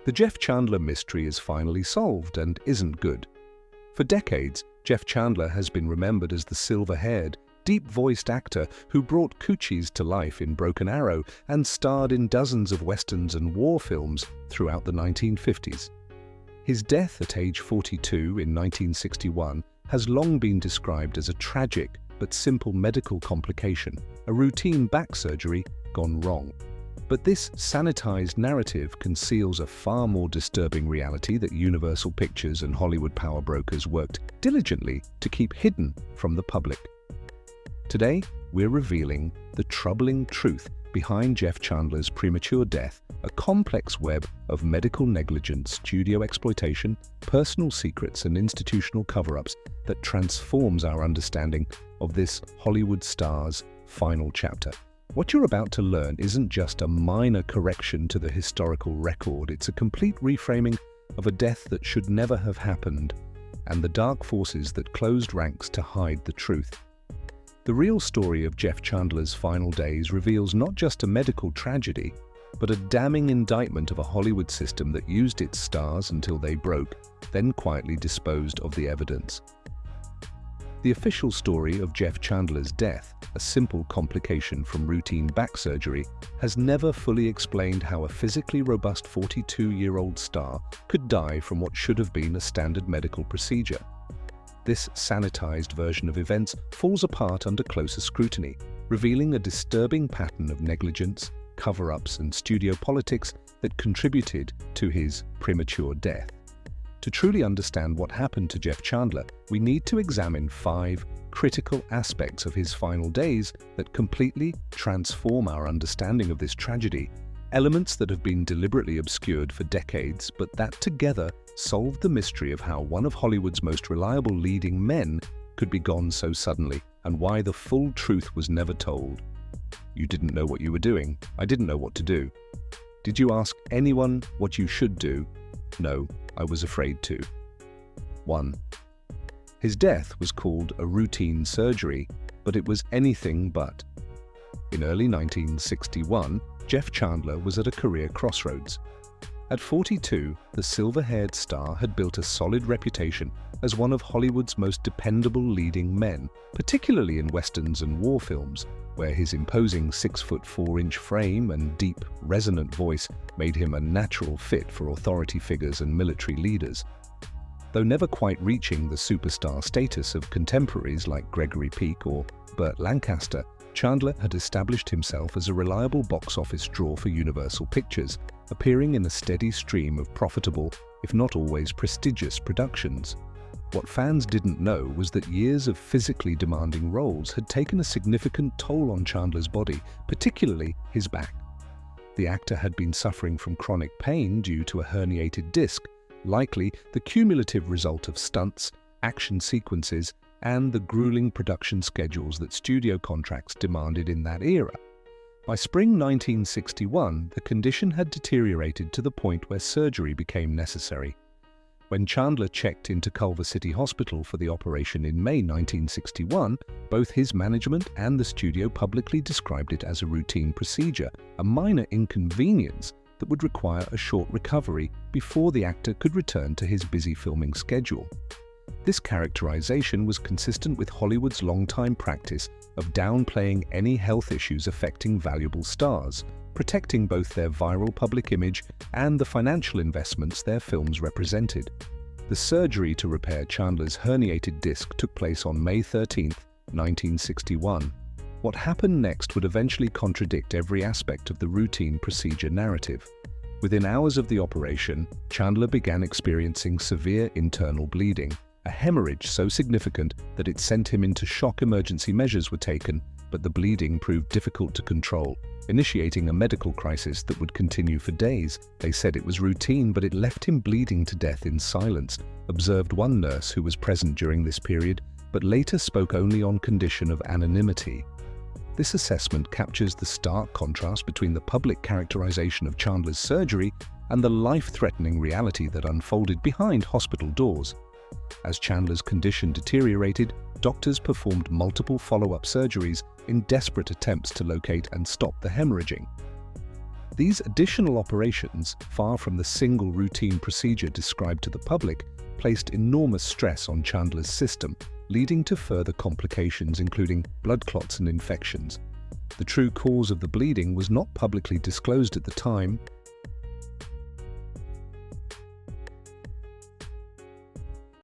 The Jeff Chandler mystery is finally solved and isn't good. For decades, Jeff Chandler has been remembered as the silver-haired, deep-voiced actor who brought coochies to life in Broken Arrow and starred in dozens of westerns and war films throughout the 1950s. His death at age 42 in 1961 has long been described as a tragic but simple medical complication, a routine back surgery gone wrong. But this sanitized narrative conceals a far more disturbing reality that Universal Pictures and Hollywood power brokers worked diligently to keep hidden from the public. Today, we're revealing the troubling truth behind Jeff Chandler's premature death, a complex web of medical negligence, studio exploitation, personal secrets, and institutional cover-ups that transforms our understanding of this Hollywood star's final chapter. What you're about to learn isn't just a minor correction to the historical record, it's a complete reframing of a death that should never have happened, and the dark forces that closed ranks to hide the truth. The real story of Jeff Chandler's final days reveals not just a medical tragedy, but a damning indictment of a Hollywood system that used its stars until they broke, then quietly disposed of the evidence. The official story of Jeff Chandler's death, a simple complication from routine back surgery, has never fully explained how a physically robust 42-year-old star could die from what should have been a standard medical procedure. This sanitized version of events falls apart under closer scrutiny, revealing a disturbing pattern of negligence, cover-ups, and studio politics that contributed to his premature death. To truly understand what happened to Jeff Chandler, we need to examine 5 critical aspects of his final days that completely transform our understanding of this tragedy, elements that have been deliberately obscured for decades, but that together solved the mystery of how one of Hollywood's most reliable leading men could be gone so suddenly, and why the full truth was never told. You didn't know what you were doing. I didn't know what to do. Did you ask anyone what you should do? No, I was afraid to. 1. His death was called a routine surgery, but it was anything but. In early 1961, Jeff Chandler was at a career crossroads. At 42, the silver-haired star had built a solid reputation as one of Hollywood's most dependable leading men, particularly in westerns and war films, where his imposing 6'4" frame and deep, resonant voice made him a natural fit for authority figures and military leaders. Though never quite reaching the superstar status of contemporaries like Gregory Peck or Burt Lancaster, Chandler had established himself as a reliable box office draw for Universal Pictures, appearing in a steady stream of profitable, if not always prestigious, productions. What fans didn't know was that years of physically demanding roles had taken a significant toll on Chandler's body, particularly his back. The actor had been suffering from chronic pain due to a herniated disc, likely the cumulative result of stunts, action sequences, and the grueling production schedules that studio contracts demanded in that era. By spring 1961, the condition had deteriorated to the point where surgery became necessary. When Chandler checked into Culver City Hospital for the operation in May 1961, both his management and the studio publicly described it as a routine procedure, a minor inconvenience that would require a short recovery before the actor could return to his busy filming schedule. This characterization was consistent with Hollywood's longtime practice of downplaying any health issues affecting valuable stars, protecting both their viral public image and the financial investments their films represented. The surgery to repair Chandler's herniated disc took place on May 13, 1961. What happened next would eventually contradict every aspect of the routine procedure narrative. Within hours of the operation, Chandler began experiencing severe internal bleeding. A hemorrhage so significant that it sent him into shock. Emergency measures were taken, but the bleeding proved difficult to control, initiating a medical crisis that would continue for days. They said it was routine, but it left him bleeding to death in silence, observed one nurse who was present during this period, but later spoke only on condition of anonymity. This assessment captures the stark contrast between the public characterization of Chandler's surgery and the life-threatening reality that unfolded behind hospital doors. As Chandler's condition deteriorated, doctors performed multiple follow-up surgeries in desperate attempts to locate and stop the hemorrhaging. These additional operations, far from the single routine procedure described to the public, placed enormous stress on Chandler's system, leading to further complications including blood clots and infections. The true cause of the bleeding was not publicly disclosed at the time,